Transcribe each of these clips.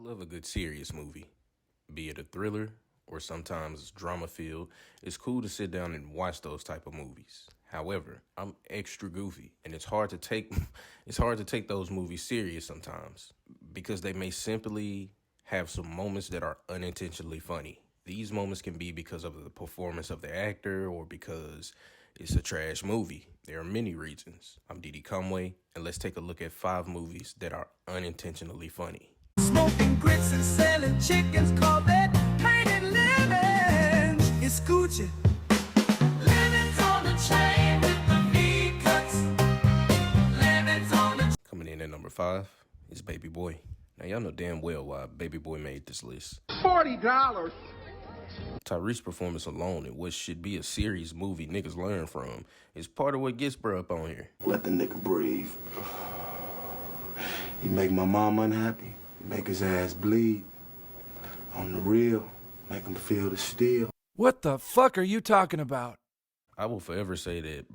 love a good serious movie, be it a thriller or sometimes drama filled. It's cool to sit down and watch those type of movies. However, I'm extra goofy and it's hard to take it's hard to take those movies serious sometimes because they may simply have some moments that are unintentionally funny. These moments can be because of the performance of the actor or because it's a trash movie. There are many reasons. I'm Didi Conway, and let's take a look at 5 movies that are unintentionally funny. Smoking grits and selling chickens, call that painted living. It's Gucci. Living's on the chain with the knee cuts. Living's on the... Coming in at number 5 is Baby Boy. Now y'all know damn well why Baby Boy made this list. $40. Tyrese's performance alone in what should be a serious movie niggas learn from is part of what gets bruh up on here. Let the nigga breathe. He make my mom unhappy. Make his ass bleed. On the real, make him feel the steel. What the fuck are you talking about? I will forever say that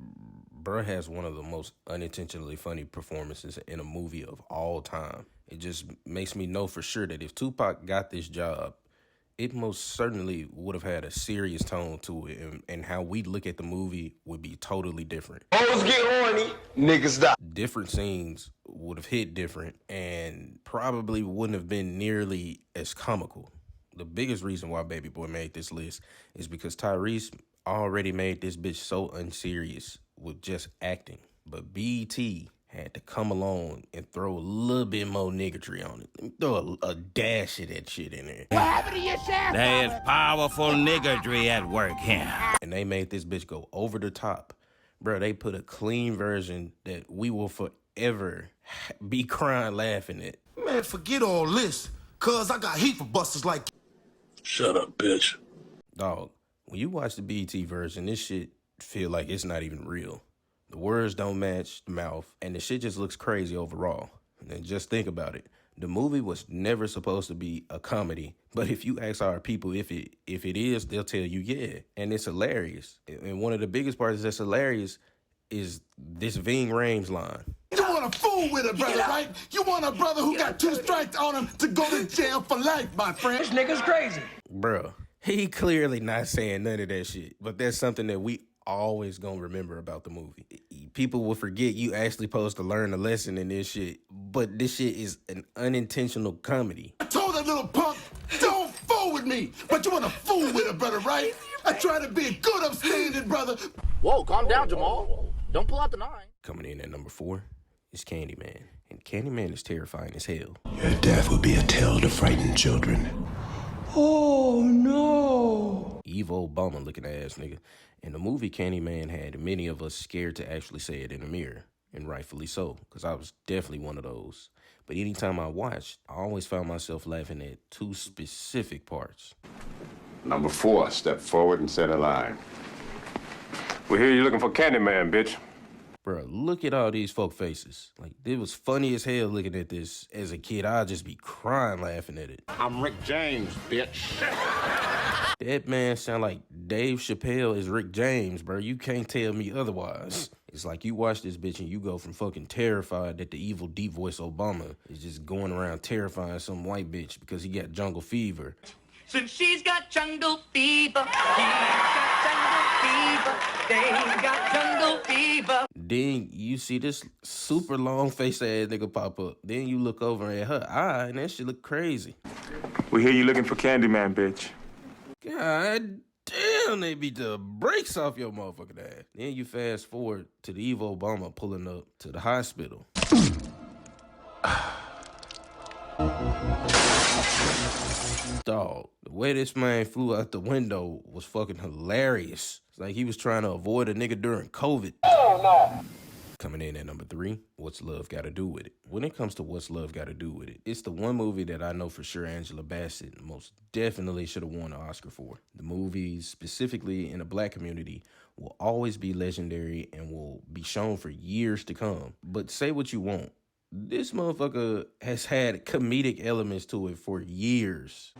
bruh has one of the most unintentionally funny performances in a movie of all time. It just makes me know for sure that if Tupac got this job, it most certainly would have had a serious tone to it, and how we look at the movie would be totally different. Hoes get horny, niggas die. Different scenes would have hit different and probably wouldn't have been nearly as comical. The biggest reason why Baby Boy made this list is because Tyrese already made this bitch so unserious with just acting. But BET had to come along and throw a little bit more niggatry on it. Let me throw a dash of that shit in there. What happened to your shaft? There's powerful niggatry at work here. And they made this bitch go over the top. Bro, they put a clean version that we will forever be crying laughing at. Man, forget all this, cuz I got heat for busters like... Shut up, bitch. Dog, when you watch the BET version, this shit feel like it's not even real. The words don't match the mouth, and the shit just looks crazy overall. And then just think about it. The movie was never supposed to be a comedy, but if you ask our people if it is, they'll tell you yeah. And it's hilarious. And one of the biggest parts that's hilarious is this Ving Rhames line. You want a fool with a brother, right? You want a brother who got 2 strikes on him to go to jail for life, my friend. This nigga's crazy. Bruh, he clearly not saying none of that shit, but that's something that we always gonna remember about the movie. People will forget you actually supposed to learn a lesson in this shit, but this shit is an unintentional comedy. I told that little punk, don't fool with me, but you want a fool with a brother, right? I try to be a good upstanding brother. Whoa, calm down, Jamal. Don't pull out the 9. Coming in at number 4 is Candyman. And Candyman is terrifying as hell. Your death would be a tale to frighten children. Oh, no. Evil Obama looking ass nigga. In the movie, Candyman had many of us scared to actually say it in the mirror, and rightfully so, because I was definitely one of those. But anytime I watched, I always found myself laughing at 2 specific parts. Number 4, step forward and set a line. We hear you looking for Candyman, bitch. Bro, look at all these folk faces. Like, it was funny as hell looking at this. As a kid, I'd just be crying laughing at it. I'm Rick James, bitch. That man sound like Dave Chappelle is Rick James, bro. You can't tell me otherwise. It's like you watch this bitch and you go from fucking terrified that the evil deep voice Obama is just going around terrifying some white bitch because he got jungle fever. Since she's got jungle fever, he's got jungle fever, they've got jungle fever. Then you see this super long face ass nigga pop up. Then you look over at her eye and that shit look crazy. We hear you looking for Candyman, bitch. God damn, they beat the brakes off your motherfucking ass. Then you fast forward to the evil Obama pulling up to the hospital. Dog, the way this man flew out the window was fucking hilarious. It's like he was trying to avoid a nigga during COVID. Oh, no. Coming in at number 3, What's Love Gotta Do With It? When it comes to What's Love Gotta Do With It, it's the one movie that I know for sure Angela Bassett most definitely should have won an Oscar for. The movie, specifically in the black community, will always be legendary and will be shown for years to come. But say what you want, this motherfucker has had comedic elements to it for years.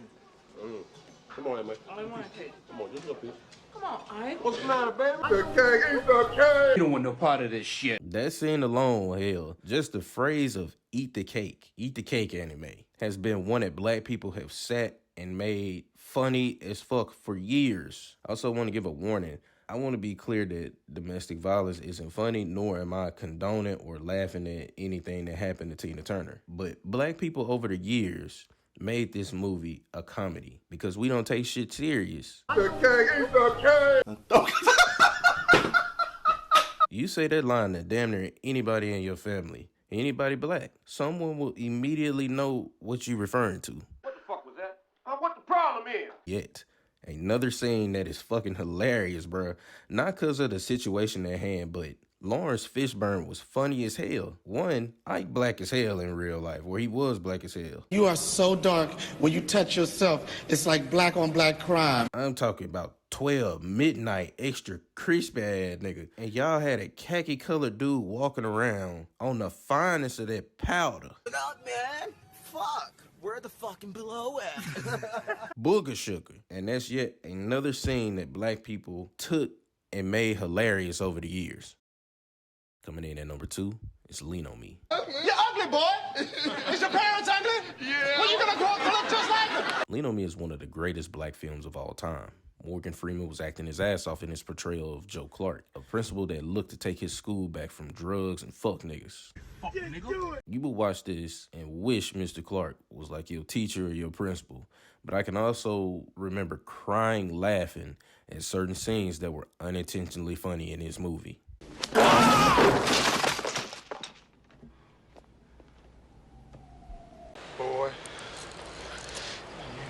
Come on, man. Come on, just a little bit. Come on, Ike. What's the matter, baby? The cake, eat the cake. You don't want no part of this shit. That scene alone, hell, just the phrase of eat the cake anime, has been one that black people have sat and made funny as fuck for years. I also want to give a warning. I want to be clear that domestic violence isn't funny, nor am I condoning or laughing at anything that happened to Tina Turner. But black people over the years made this movie a comedy because we don't take shit serious. The cake, eat the cake. You say that line to damn near anybody in your family, anybody black, someone will immediately know what you're referring to. What the fuck was that? What the problem is? Yet, another scene that is fucking hilarious, bruh. Not because of the situation at hand, but Lawrence Fishburne was funny as hell. One, Ike black as hell in real life, where he was black as hell. You are so dark when you touch yourself. It's like black on black crime. I'm talking about 12 midnight extra crispy ass nigga. And y'all had a khaki colored dude walking around on the finest of that powder. What up, man? Fuck. Where the fucking below at? Booger sugar. And that's yet another scene that black people took and made hilarious over the years. Coming in at number 2, it's Lean on Me. You're ugly, boy. Is your parents ugly? Yeah. Well, you gonna grow up to look just like them. Lean on Me is one of the greatest black films of all time. Morgan Freeman was acting his ass off in his portrayal of Joe Clark, a principal that looked to take his school back from drugs and fuck niggas. You would watch this and wish Mr. Clark was like your teacher or your principal, but I can also remember crying laughing at certain scenes that were unintentionally funny in this movie. Boy,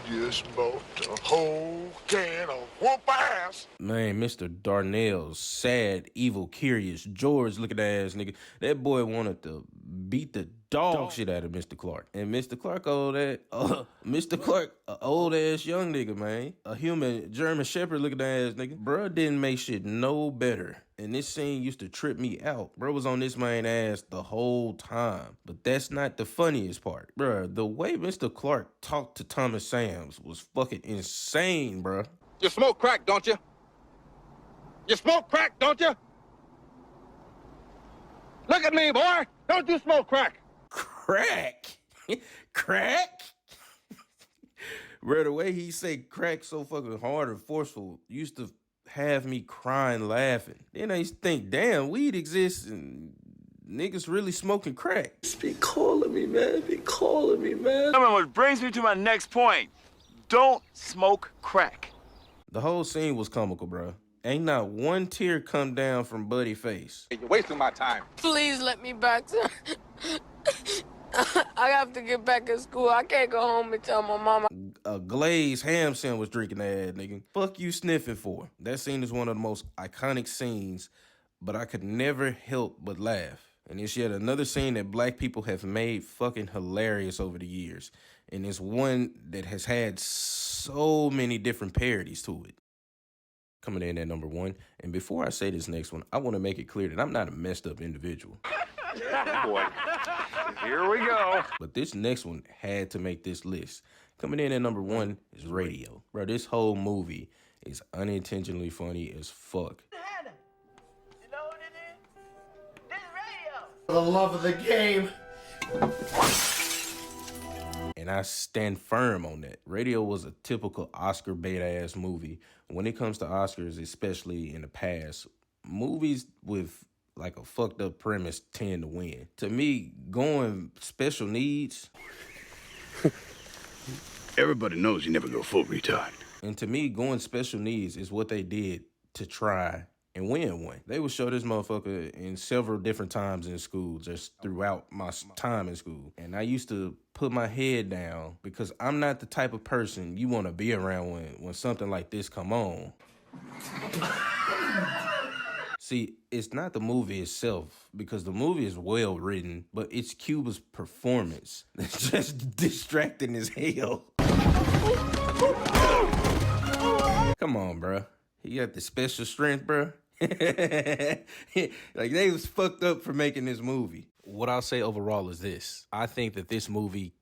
you just smoked a whole can of whoop ass. Man, Mr. Darnell's sad, evil, curious, George looking ass nigga. That boy wanted to beat the dog shit out of Mr. Clark. And Mr. Clark, Mr. Clark, a old ass young nigga, man. A human German Shepherd looking ass nigga. Bruh didn't make shit no better. And this scene used to trip me out. Bruh was on this man ass the whole time. But that's not the funniest part. Bruh, the way Mr. Clark talked to Thomas Sams was fucking insane, bruh. You smoke crack, don't you? You smoke crack, don't you? Look at me, boy. Don't you smoke crack? Crack? Crack? Bro, the way he say crack so fucking hard and forceful used to have me crying laughing. Then I used to think, damn, weed exists and niggas really smoking crack. Be calling me, man. Be calling me, man. Which brings me to my next point. Don't smoke crack. The whole scene was comical, bro. Ain't not one tear come down from Buddy's face. You're wasting my time. Please let me back, sir. I have to get back in school. I can't go home and tell my mama. A glazed ham sandwich drinking ass nigga. Fuck you sniffing for. That scene is one of the most iconic scenes, but I could never help but laugh. And it's yet another scene that black people have made fucking hilarious over the years. And it's one that has had so many different parodies to it. Coming in at number 1. And before I say this next one, I want to make it clear that I'm not a messed up individual. Boy, here we go. But this next one had to make this list. Coming in at number 1 is Radio. Bro, this whole movie is unintentionally funny as fuck. You know what it is? This radio. For the love of the game. And I stand firm on that. Radio was a typical Oscar bait-ass movie. When it comes to Oscars, especially in the past, movies with like a fucked up premise tend to win. To me, going special needs... Everybody knows you never go full retard. And to me, going special needs is what they did to try and win one. They would show this motherfucker in several different times in school, just throughout my time in school. And I used to put my head down because I'm not the type of person you want to be around when something like this come on. See, it's not the movie itself, because the movie is well written, but it's Cuba's performance that's just distracting as hell. Come on, bro. He got the special strength, bro. Like, they was fucked up for making this movie. What I'll say overall is this. I think that this movie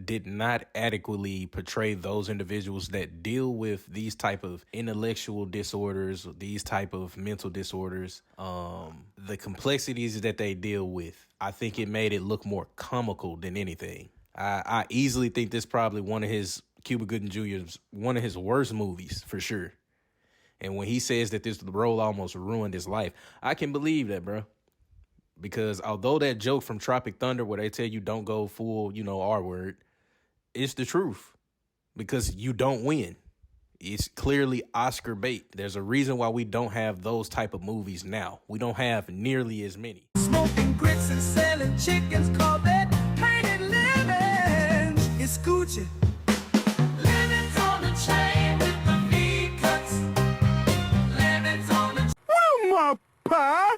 did not adequately portray those individuals that deal with these type of intellectual disorders, these type of mental disorders, the complexities that they deal with. I think it made it look more comical than anything. I easily think this probably one of his Cuba Gooding Jr.'s one of his worst movies for sure. And when he says that this role almost ruined his life, I can believe that, bro. Because although that joke from Tropic Thunder where they tell you don't go full, R word, it's the truth. Because you don't win. It's clearly Oscar bait. There's a reason why we don't have those type of movies now. We don't have nearly as many. Smoking grits and selling chickens, call that painted living. It's Gucci. Living's on the chain with the V cuts. Living's on the... Well, my pie.